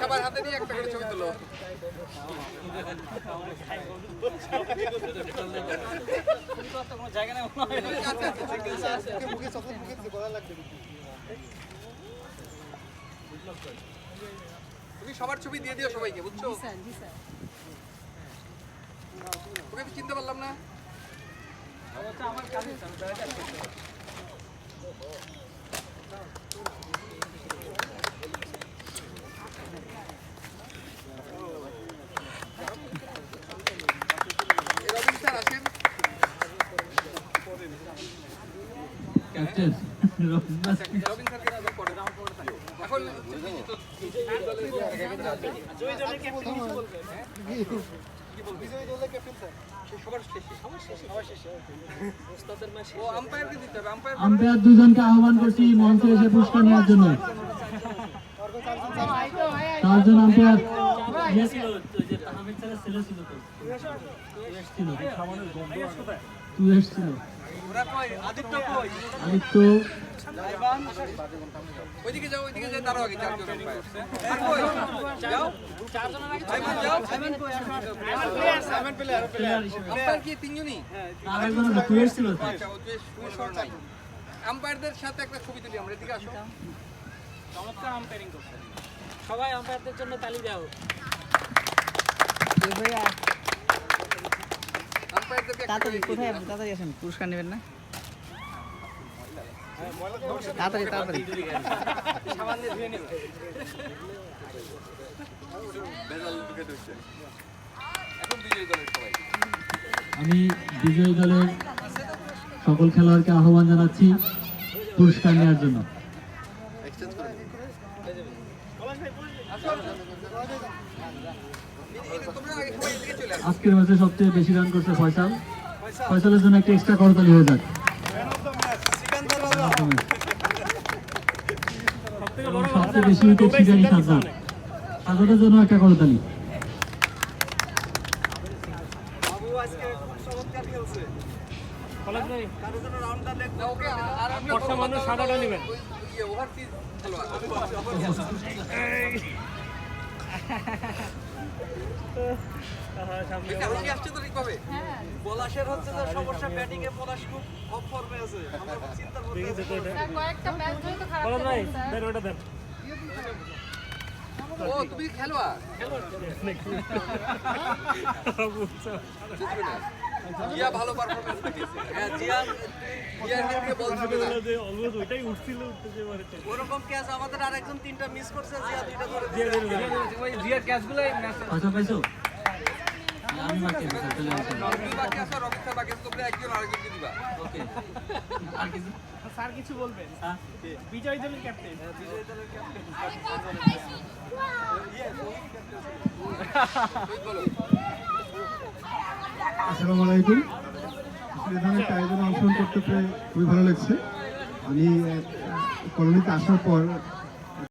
সবার হাতে নিয়ে একটা করে ছবি তুলো। তুমি সবার ছবি দিয়ে দিও সবাইকে, বুঝছো? ওকে তো চিনতে পারলাম না। আমার কাছে ক্যাপ্টেন রবিন স্যারকে পড়ে দাও পড়ে থাকো এখন জয় জয় ক্যাপ্টেন কিছু বলবে হ্যাঁ কি বলবি জয় জয় ক্যাপ্টেন স্যার সবার শেষে ওস্তাদের ম্যাচ ও আম্পায়ারকে দিতে হবে আম্পায়ার দুজনকে আহ্বান করছি মঞ্চে এসে পুরস্কার নেওয়ার জন্য চারজন আম্পায়ার ছিল যে আহমেদ স্যারের ছেলে ছিল তো ছিল সামনের গন্ধ তুই এসেছিল ওরা কই আদিত্য কই আদিত্য ওইদিকে যাও দাঁড়াও আগে চারজন আম্পায়ার আর কই যাও চারজনের আগে আইমান যাও আইমান কই আইমান প্লেয়ার আম্পায়ার কি তিনজনই আর একজন তুই এসেছিল আচ্ছা ও যে সুশর নাই আম্পায়ারদের সাথে একটা ছবি তুলি আমরা এদিকে আসো চমৎকার আম্পায়ারিং করছে সবাই আম্পায়ারদের জন্য তালি দাও ভাইয়া আম্পায়ারদেরকে তাড়াতাড়ি কোথায় তাড়াতাড়ি আসেন পুরস্কার নেবেন না তাড়াতাড়ি সামান্য ধুয়ে নিও বেজাল ঢুকে দিচ্ছে এখন বিজয়ী দলের সবাই আমি বিজয়ী দলের সকল খেলোয়াড়কে আহ্বান জানাচ্ছি পুরস্কার নেওয়ার জন্য এক্সচেঞ্জ করে আজকের ম্যাচে সবচেয়ে বেশি রান করছে ফয়সালের জন্য একটা এক্সট্রা করতালি হয়ে যাক সবচেয়ে বেশি উইকেট শিকারী সাজাদের জন্য একটা করতালি পলাশের হচ্ছে যে সমস্যা ব্যাটিং এ পলাশ খুব অফ ফর্মে আছে আমরা চিন্তা করতেছি কয়েকটা ম্যাচ ধরে তো খারাপ দেন ও তুমি খেলোয়াড় জিয়া ভালো পারফরম্যান্স দেখিয়েছে হ্যাঁ জিয়াকে বলতে হবে না অলওয়েজ ওইটাই উঠছিল উঠতে যে পারে ওরকম ক্যাচ আমাদের আরেকজন তিনটা মিস করছে জিয়া দুইটা ধরে ওই জিয়ার ক্যাচগুলোই ম্যাচ পয়সা পাইছো আমি বাকি আছে চলে আসো তুমি বাকি আছো রবিন স্যার বাকি আছে তোমরা একজন আরেকজনকে দিবা ওকে আর কিছু স্যার কিছু বলবেন বিজয় দলের ক্যাপ্টেন বিজয় দলের ক্যাপ্টেন আসসালামু আলাইকুম। এই ধরনের একটা আয়োজনে অংশগ্রহণ করতে পেরে খুবই ভালো লাগছে। আমি কলোনিতে আসার পর